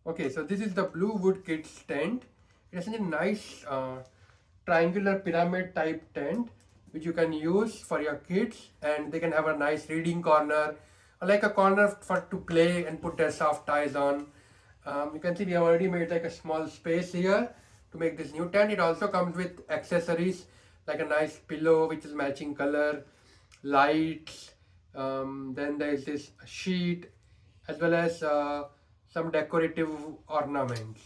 Okay, so this is the BlueWood kids tent. It's a nice triangular pyramid type tent which you can use for your kids, and they can have a nice reading corner or like a corner for to play and put their soft toys on. You can see we have already made like a small space here to make this new tent. It also comes with accessories like a nice pillow which is matching color, lights, then there is this sheet as well as some decorative ornaments.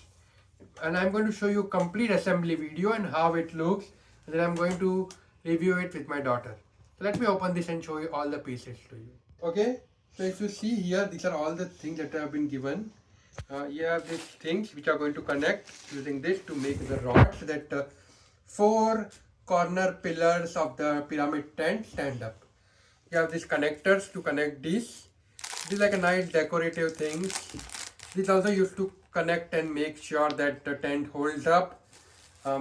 And I'm going to show you complete assembly video and how it looks, and then I'm going to review it with my daughter. So let me open this and show you all the pieces to you. Okay, so if you see here, these are all the things that have been given. You have these things which are going to connect using this to make the rods that four corner pillars of the pyramid tent stand up. You have these connectors to connect these. This is like a nice decorative thing. This also used to connect and make sure that the tent holds up.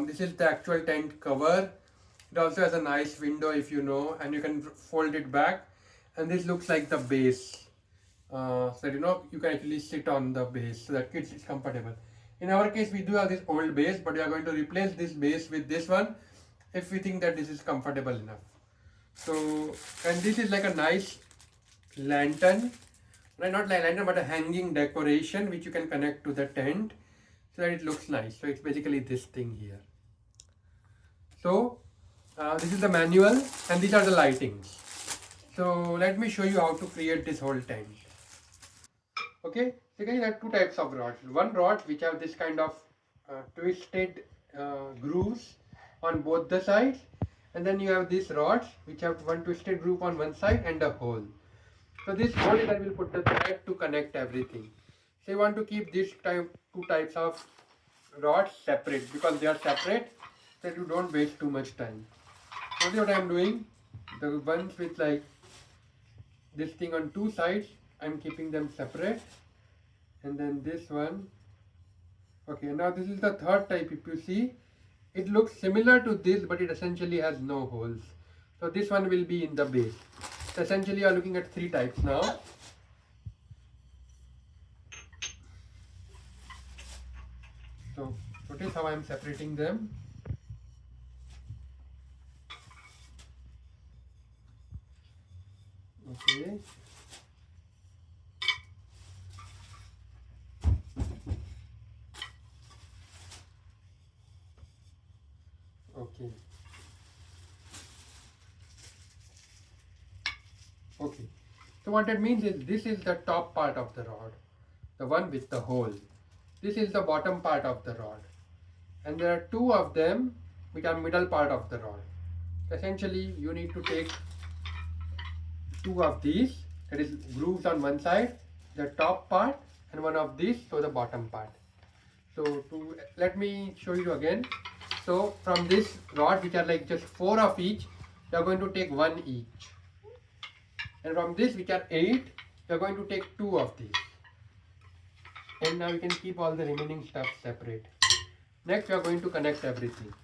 This is the actual tent cover. It also has a nice window, if you know, and you can fold it back. And this looks like the base. So you can actually sit on the base so that kids is comfortable. In our case, we do have this old base, but we are going to replace this base with this one if we think that this is comfortable enough. So, and this is like a nice lantern, right? Not like lantern, but a hanging decoration which you can connect to the tent so that it looks nice. So it's basically this thing here. So this is the manual and these are the lightings. So let me show you how to create this whole tent. Okay, so there are two types of rods. One rod which have this kind of twisted grooves on both the sides, and then you have these rods which have one twisted groove on one side and a hole. So this hole is that will put the thread to connect everything. So you want to keep these two types of rods separate because they are separate, so that you don't waste too much time. So what I am doing, the ones with like this thing on two sides, I'm keeping them separate, and then this one. Okay, now this is the third type. If you see, it looks similar to this, but it essentially has no holes. So this one will be in the base. So essentially you are looking at three types now. So notice how I am separating them. Okay. Okay. Okay. So what that means is this is the top part of the rod, the one with the hole. This is the bottom part of the rod. And there are two of them which are middle part of the rod. Essentially you need to take two of these, that is grooves on one side, the top part, and one of these, so the bottom part. So let me show you again. So from this rod, which are like just four of each, you are going to take one each. And from this, which are eight, you are going to take two of these. And now you can keep all the remaining stuff separate. Next, you are going to connect everything.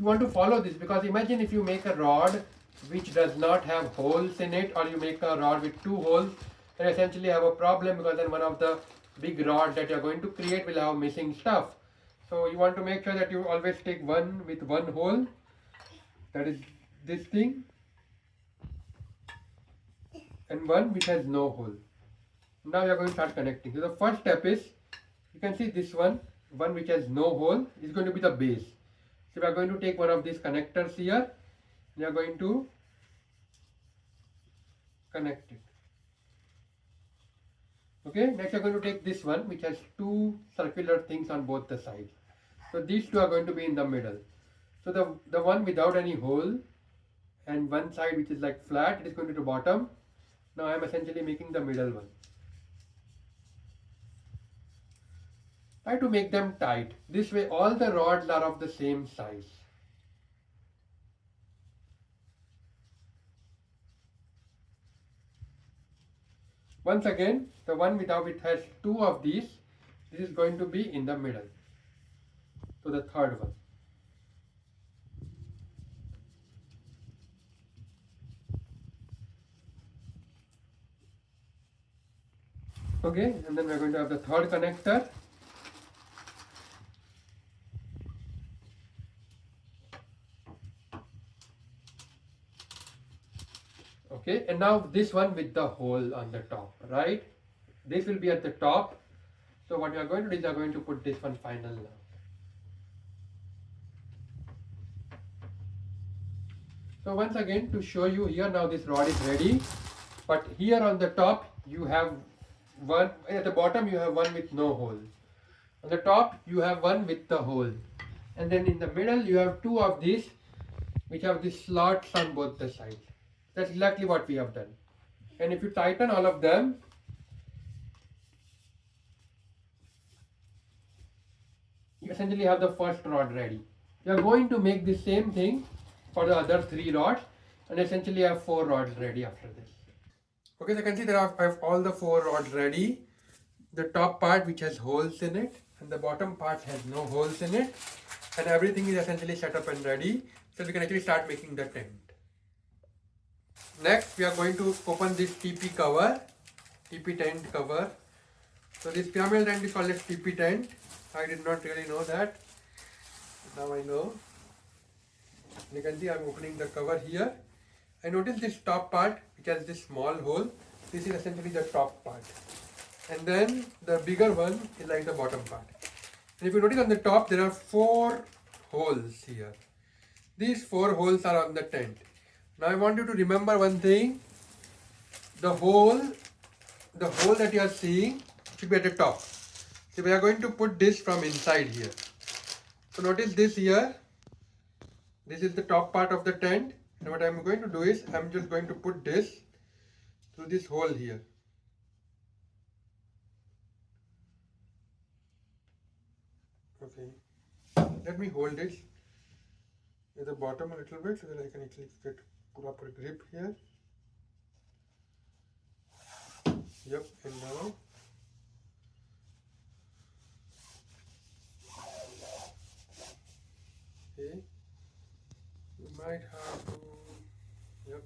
You want to follow this because imagine if you make a rod which does not have holes in it, or you make a rod with two holes, then essentially have a problem because then one of the big rod that you are going to create will have missing stuff. So you want to make sure that you always take one with one hole, that is this thing, and one which has no hole. Now we are going to start connecting. So the first step is, you can see this one which has no hole is going to be the base. So we are going to take one of these connectors here. We are going to connect it. Okay, next we are going to take this one which has two circular things on both the sides. So these two are going to be in the middle. So the one without any hole and one side which is like flat, it is going to the bottom. Now I am essentially making the middle one. Try to make them tight. This way all the rods are of the same size. Once again, the one without it has two of these. This is going to be in the middle. So the third one. Okay, and then we're going to have the third connector. Okay, and now this one with the hole on the top, right? This will be at the top. So what we are going to do is we are going to put this one final now. So once again, to show you here, now this rod is ready, but here on the top you have one, at the bottom you have one with no hole. On the top you have one with the hole, and then in the middle you have two of these which have these slots on both the sides. That's exactly what we have done. And if you tighten all of them, you essentially have the first rod ready. You are going to make the same thing for the other 3 rods, and essentially have 4 rods ready after this. Okay, so you can see that I have all the 4 rods ready. The top part which has holes in it, and the bottom part has no holes in it, and everything is essentially set up and ready, so we can actually start making the tent. Next, we are going to open this teepee cover, teepee tent cover. So this pyramid tent is called a teepee tent. I did not really know that. Now I know. You can see I am opening the cover here. I noticed this top part which has this small hole. This is essentially the top part. And then the bigger one is like the bottom part. And if you notice on the top there are 4 holes here. These 4 holes are on the tent. Now I want you to remember one thing. The hole that you are seeing should be at the top. So we are going to put this from inside here. So notice this here. This is the top part of the tent. And what I am going to do is I am just going to put this through this hole here. Okay. Let me hold it at the bottom a little bit so that I can actually get proper grip here. Yep, and now okay, you might have to, yep.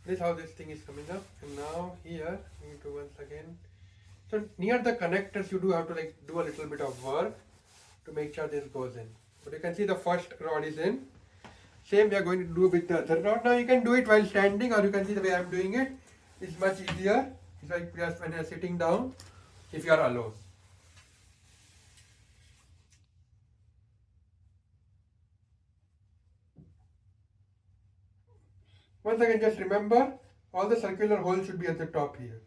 This is how this thing is coming up, and now here we need to once again. So near the connectors you do have to like do a little bit of work to make sure this goes in. But you can see the first rod is in. Same we are going to do with the other rod. Now you can do it while standing, or you can see the way I am doing it. It's much easier. It's like just when you are sitting down, if you are alone. Once again, just remember, all the circular holes should be at the top here.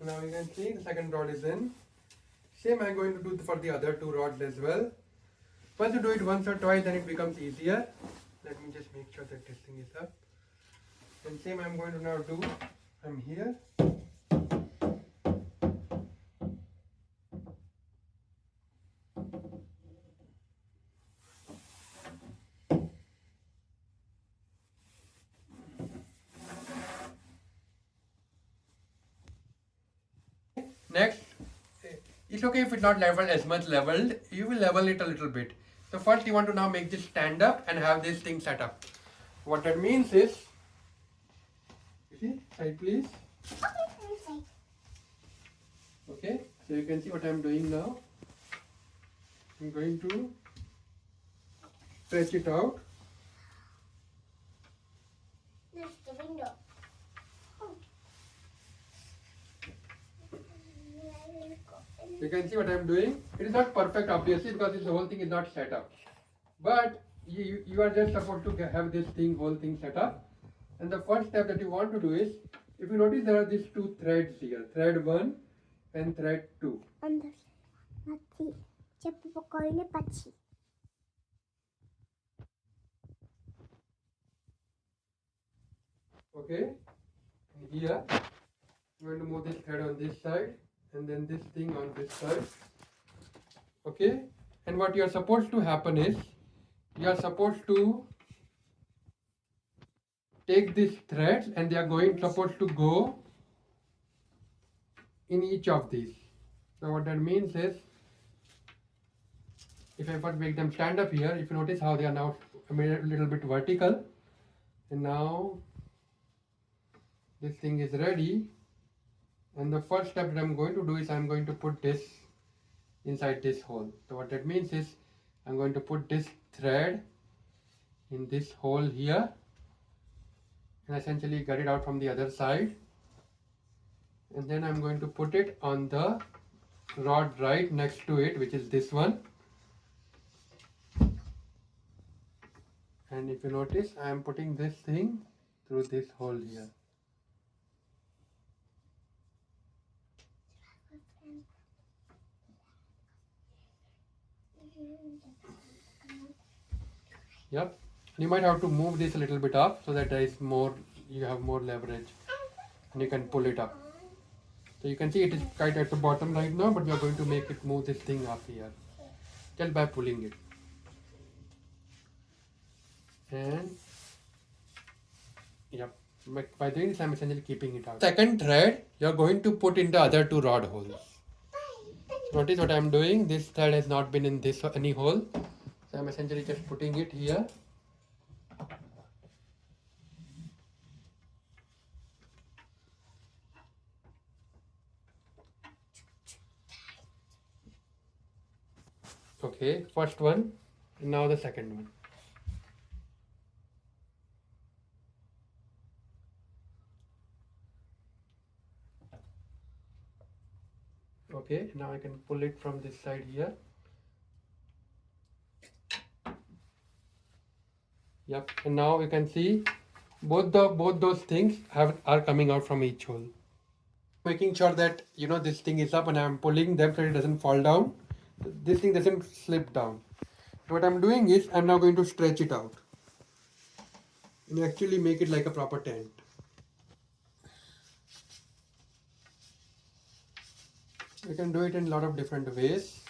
Now you can see the second rod is in. Same I am going to do for the other 2 rods as well. Once you do it once or twice, then it becomes easier. Let me just make sure that this thing is up. And same I am going to now do from here. Next, it's okay if it's not leveled as much leveled, you will level it a little bit. So first you want to now make this stand up and have this thing set up. What that means is, you see, side please. Okay, so you can see what I am doing now. I'm going to stretch it out. There's the window. You can see what I'm doing. It is not perfect obviously because this whole thing is not set up. But you are just supposed to have this whole thing set up. And the first step that you want to do is, if you notice there are these two threads here, thread 1 and thread 2. Mati, cepat pokoknya paci. Okay, and here I'm going to move this thread on this side and then this thing on this side. Okay, and what you are supposed to happen is, you are supposed to take these threads and they are supposed to go in each of these. So what that means is, if I first make them stand up here, if you notice how they are now made a little bit vertical, and now this thing is ready, and the first step that I'm going to do is I'm going to put this inside this hole. So what that means is, I'm going to put this thread in this hole here and essentially get it out from the other side, and then I'm going to put it on the rod right next to it, which is this one. And if you notice, I am putting this thing through this hole here. Yep. You might have to move this a little bit up so that there is more, you have more leverage and you can pull it up. So you can see it is right at the bottom right now, but we are going to make it move this thing up here just by pulling it. And yep, by doing this I'm essentially keeping it out. Second thread you are going to put in the other two rod holes. Notice what I'm doing, this thread has not been in this any hole, so I'm essentially just putting it here. Okay, first one, and now the second one. Okay, now I can pull it from this side here. Yep, and now you can see both those things are coming out from each hole. Making sure that this thing is up and I'm pulling them so it doesn't fall down. This thing doesn't slip down. So what I'm doing is I'm now going to stretch it out and actually make it like a proper tent. You can do it in a lot of different ways.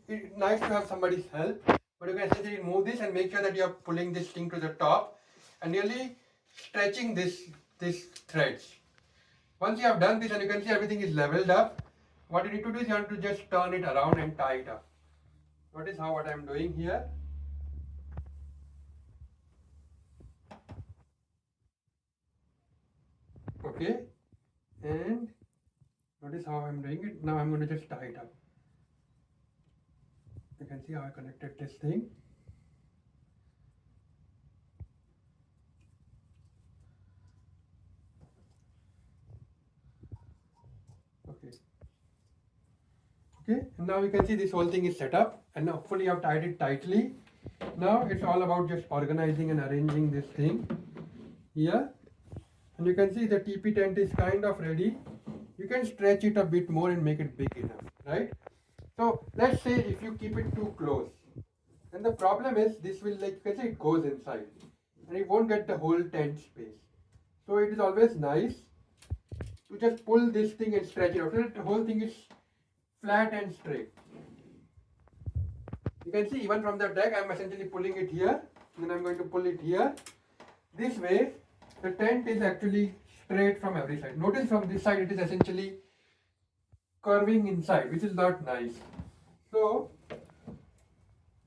It's nice to have somebody's help, but you can essentially move this and make sure that you are pulling this thing to the top and really stretching these threads. Once you have done this and you can see everything is leveled up, what you need to do is you have to just turn it around and tie it up. Notice what I'm doing here. Okay, and notice how I'm doing it. Now I'm going to just tie it up. You can see how I connected this thing. Okay, and now you can see this whole thing is set up and hopefully I've tied it tightly. Now it's all about just organizing and arranging this thing here. And you can see the teepee tent is kind of ready. You can stretch it a bit more and make it big enough, right? So let's say if you keep it too close, then the problem is this will, like you can see, it goes inside and it won't get the whole tent space. So it is always nice to just pull this thing and stretch it out so that the whole thing is flat and straight. You can see even from the deck I'm essentially pulling it here and then I'm going to pull it here. This way the tent is actually straight from every side. Notice from this side it is essentially curving inside, which is not nice. So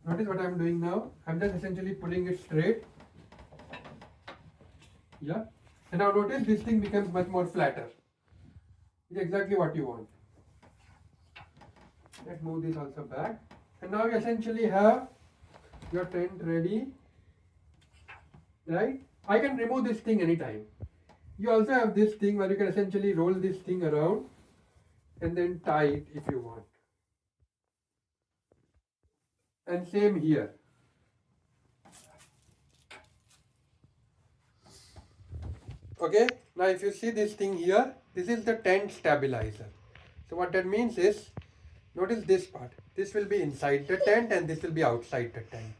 notice what I'm doing now. I'm just essentially pulling it straight. Yeah. And now notice this thing becomes much more flatter. It's exactly what you want. Let's move this also back. And now you essentially have your tent ready, right? I can remove this thing anytime. You also have this thing where you can essentially roll this thing around and then tie it if you want. And same here. Okay, now if you see this thing here, this is the tent stabilizer. So what that means is, notice this part. This will be inside the tent and this will be outside the tent.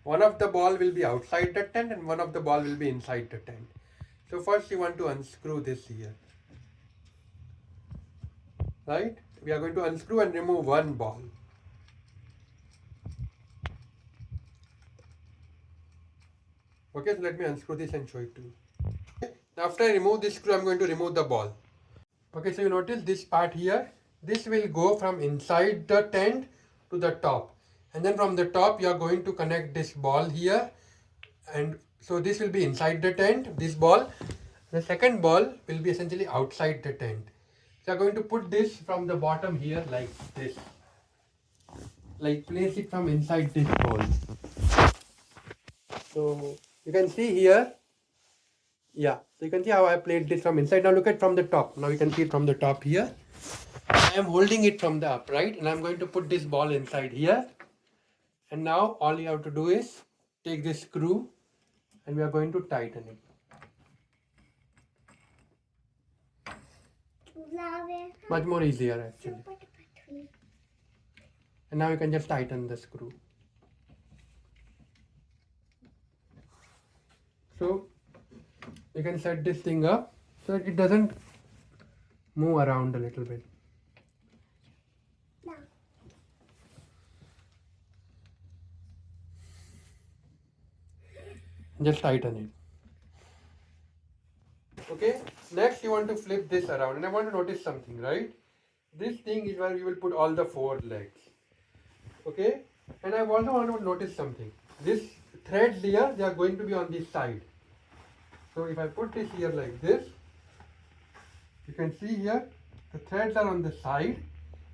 One of the ball will be outside the tent and one of the ball will be inside the tent. So first you want to unscrew this here. Right? We are going to unscrew and remove one ball. Okay, so let me unscrew this and show it to you. Now after I remove this screw, I'm going to remove the ball. Okay, so you notice this part here. This will go from inside the tent to the top. And then from the top, you are going to connect this ball here. And so this will be inside the tent, this ball. The second ball will be essentially outside the tent. So you are going to put this from the bottom here like this. Like place it from inside this ball. So you can see here. Yeah, so you can see how I played this from inside. Now look at from the top. Now you can see it from the top here. I am holding it from the upright and I'm going to put this ball inside here. And now all you have to do is take this screw and we are going to tighten it. Much more easier actually. And now you can just tighten the screw. So you can set this thing up so that it doesn't move around a little bit. Just tighten it. Okay, next you want to flip this around and I want to notice something, right? This thing is where you will put all the four legs. Okay, and I also want to notice something. This threads here, they are going to be on this side. So if I put this here like this, you can see here the threads are on the side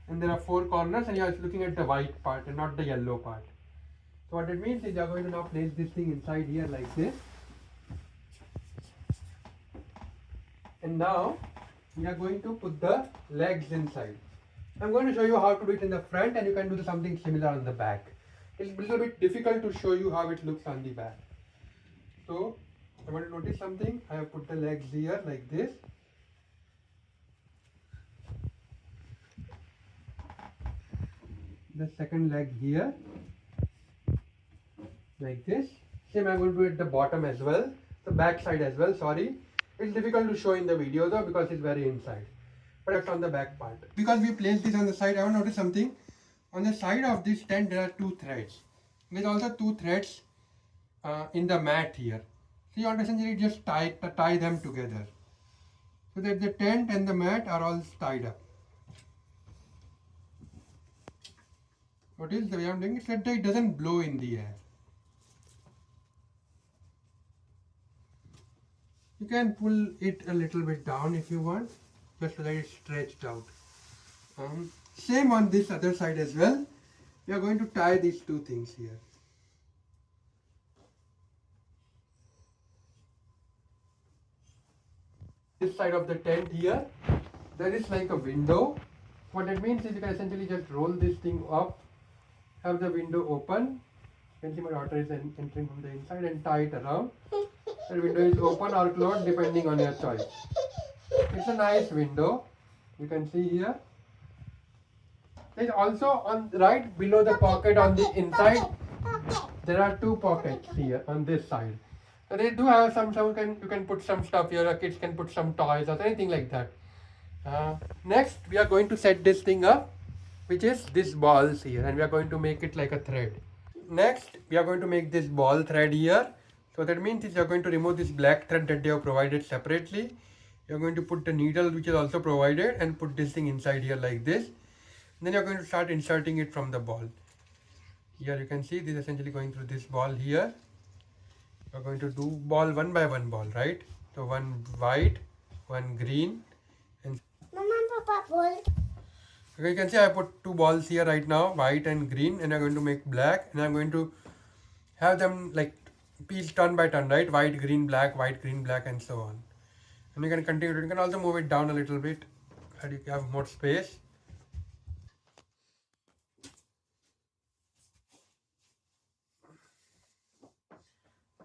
and there are four corners and you are looking at the white part and not the yellow part. So what it means is you are going to now place this thing inside here like this. And now we are going to put the legs inside. I'm going to show you how to do it in the front and you can do something similar on the back. It's a little bit difficult to show you how it looks on the back. So I want to notice something. I have put the legs here like this. The second leg here like this. Same I'm going to do at the bottom as well, the back side as well, sorry. It's difficult to show in the video though because it's very inside. But it's on the back part. Because we placed this on the side, I want to notice something. On the side of this tent there are two threads. There's also two threads in the mat here. So you want to essentially just tie them together. So that the tent and the mat are all tied up. What is the way I'm doing it? So that it doesn't blow in the air. You can pull it a little bit down if you want, just so that it's stretched out. Same on this other side as well. We are going to tie these two things here. This side of the tent here, there is like a window. What that means is you can essentially just roll this thing up, have the window open. You can see my daughter is entering from the inside and tie it around. The window is open or closed depending on your choice. It's a nice window. You can see here. There's also on right below the pocket on the inside. There are two pockets here on this side. So they do have some you can put some stuff here. Your kids can put some toys or anything like that. Next, we are going to set this thing up, which is this balls here, and we are going to make it like a thread. Next, we are going to make this ball thread here. So that means you are going to remove this black thread that they have provided separately. You are going to put the needle which is also provided and put this thing inside here like this. And then you are going to start inserting it from the ball. Here you can see this is essentially going through this ball here. You are going to do ball one by one ball, right? So one white, one green, and Papa ball. okay, you can see I put two balls here right now, white and green, and I'm going to make black, and I'm going to have them like piece turn by turn, right? White, green, black, and so on. And you can continue. You can also move it down a little bit, and you have more space.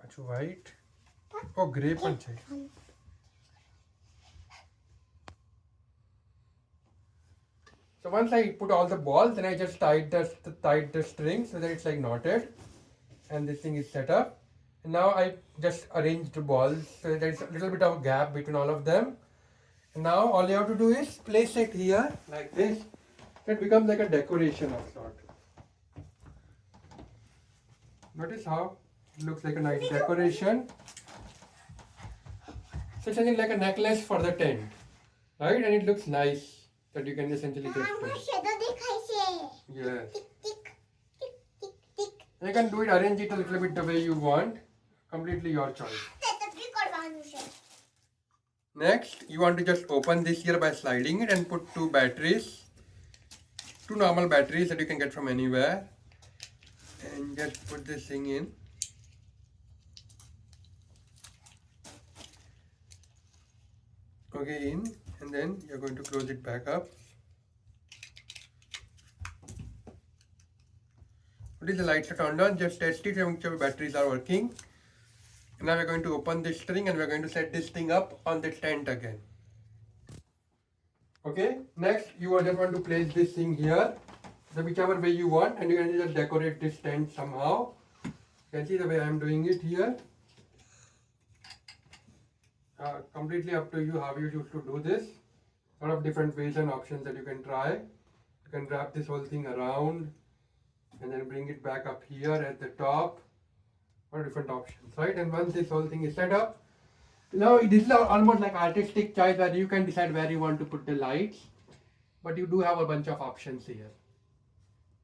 Achha, white. Oh, grey पण છે. So once I put all the balls, then I just tied the string so that it's like knotted, and this thing is set up. And now I just arranged the balls so there's a little bit of gap between all of them. And now all you have to do is place it here like this. It becomes like a decoration of sort. Notice how it looks like a nice decoration. So it's something like a necklace for the tent, right? And it looks nice that you can essentially just yes. You can do it, arrange it a little bit the way you want. Completely your choice. Next, you want to just open this here by sliding it and put two batteries. Two normal batteries that you can get from anywhere. And just put this thing in. Okay, in. And then you're going to close it back up. Notice the lights are turned on. Just test it and make sure batteries are working. And now we're going to open this string and we're going to set this thing up on the tent again. Okay, next you just want to place this thing here, so whichever way you want, and you can just decorate this tent somehow. You can see the way I am doing it here. Completely up to you how you choose to do this. A lot of different ways and options that you can try. You can wrap this whole thing around and then bring it back up here at the top. Or different options, right? And once this whole thing is set up, now this is almost like artistic choice where you can decide where you want to put the lights, but you do have a bunch of options here.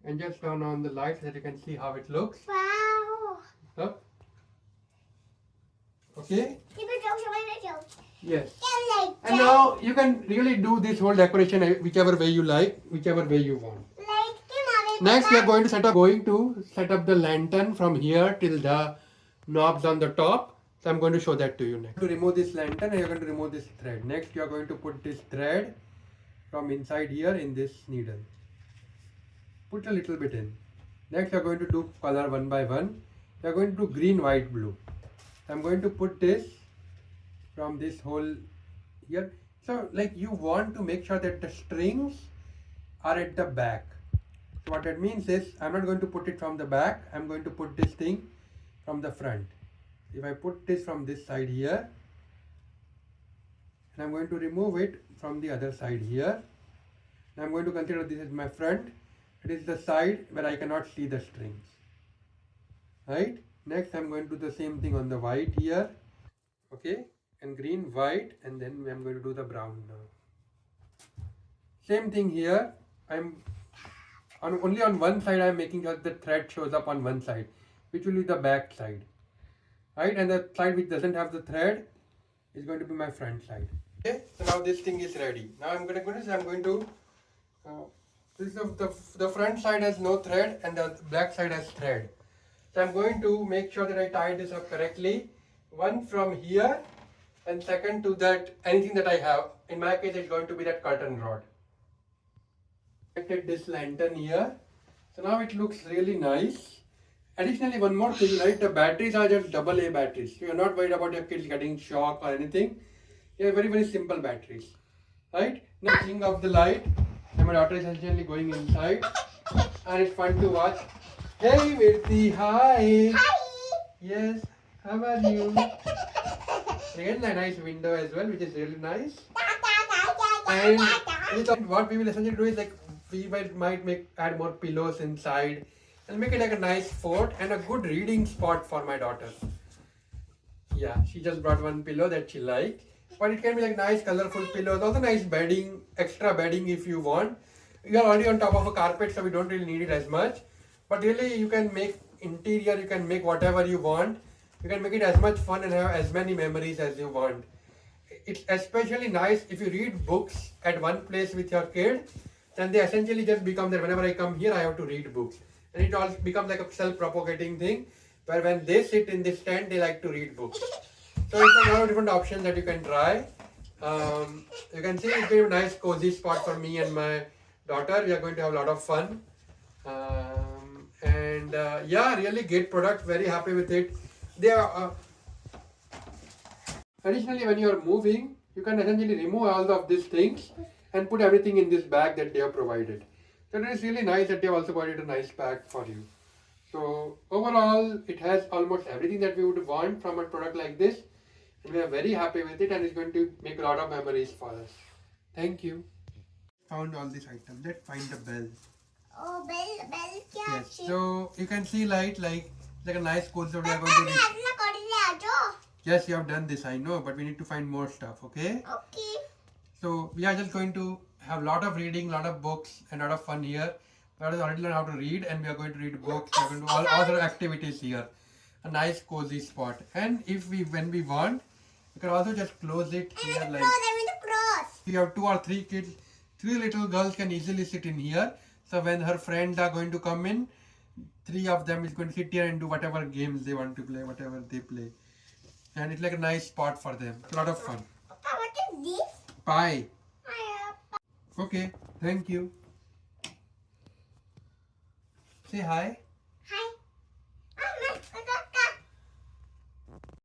And just turn on the lights so that you can see how it looks. Wow. Up. Okay? Yes. And now you can really do this whole decoration whichever way you like, whichever way you want. Next, we are going to set up the lantern from here till the knobs on the top. So I'm going to show that to you next. To remove this lantern, you're going to remove this thread. Next, you are going to put this thread from inside here in this needle. Put a little bit in. Next, you're going to do color one by one. You're going to do green, white, blue. I'm going to put this from this hole here. So, like you want to make sure that the strings are at the back. So what that means is, I'm not going to put it from the back, I'm going to put this thing from the front. If I put this from this side here, and I'm going to remove it from the other side here, and I'm going to consider this as my front, it is the side where I cannot see the strings, right? Next I'm going to do the same thing on the white here, okay, and green, white, and then I'm going to do the brown now. Same thing here, only on one side I am making sure the thread shows up on one side, which will be the back side, right? And the side which doesn't have the thread is going to be my front side. Okay, so now this thing is ready. Now the front side has no thread and the back side has thread. So I'm going to make sure that I tie this up correctly. One from here, and second to that anything that I have. In my case, it's going to be that curtain rod. This lantern here, so now it looks really nice. Additionally, one more thing, right? The batteries are just AA batteries. So you're not worried about your kids getting shock or anything. They're very, very simple batteries, right? Now, turning off the light, and my daughter is essentially going inside, and it's fun to watch. Hey, Virti, hi. Hi. Yes, how are you? Again, a nice window as well, which is really nice. And what we will essentially do is like we might add more pillows inside and make it like a nice fort and a good reading spot for my daughter. Yeah, she just brought one pillow that she liked, but it can be like nice colorful pillows, also nice bedding, extra bedding if you want. You are already on top of a carpet, so we don't really need it as much, but really you can make interior, you can make whatever you want. You can make it as much fun and have as many memories as you want. It's especially nice if you read books at one place with your kid, then they essentially just become that whenever I come here, I have to read books. And it all becomes like a self-propagating thing. where when they sit in this tent, they like to read books. So it's a lot of different options that you can try. You can see it's a nice cozy spot for me and my daughter. We are going to have a lot of fun. Yeah, really great product. Very happy with it. They are additionally, when you are moving, you can essentially remove all of these things and put everything in this bag that they have provided. So it is really nice that they have also provided a nice bag for you. So overall, it has almost everything that we would want from a product like this, and we are very happy with it, and it's going to make a lot of memories for us. Thank you. Found all these items. Let's find the bell. Oh, bell क्या Yes. So you can see like a nice code that we are going to read. Yes, you have done this, I know, but we need to find more stuff, okay? Okay. So we are just going to have a lot of reading, lot of books, and a lot of fun here. We have already learned how to read, and we are going to read books. We are going to do all other activities here. A nice cozy spot. And when we want, you can also just close it here like. Cross. You have 2 or 3 kids, 3 little girls can easily sit in here. So when her friends are going to come in, 3 of them is going to sit here and do whatever games they want to play, whatever they play. And it's like a nice spot for them. A lot of fun. Papa, what is this? Pie. Okay, thank you. Say hi.